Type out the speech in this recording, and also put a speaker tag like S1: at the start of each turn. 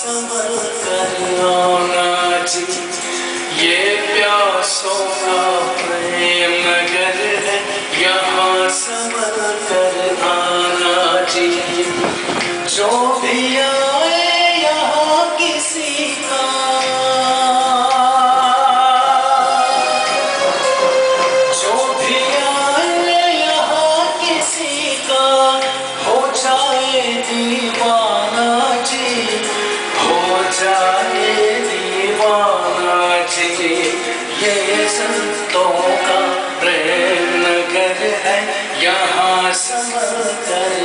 S1: संभल कर आना जी, ये प्यासों का प्रेम नगर है, यहाँ संभल कर आना जी। जो भी आए यहाँ किसी का, जो भी आए यहाँ किसी का, हो जाए दीवाना जी, हो जाए दीवाना जी। ये संतों का प्रेम नगर है, यहाँ संभल कर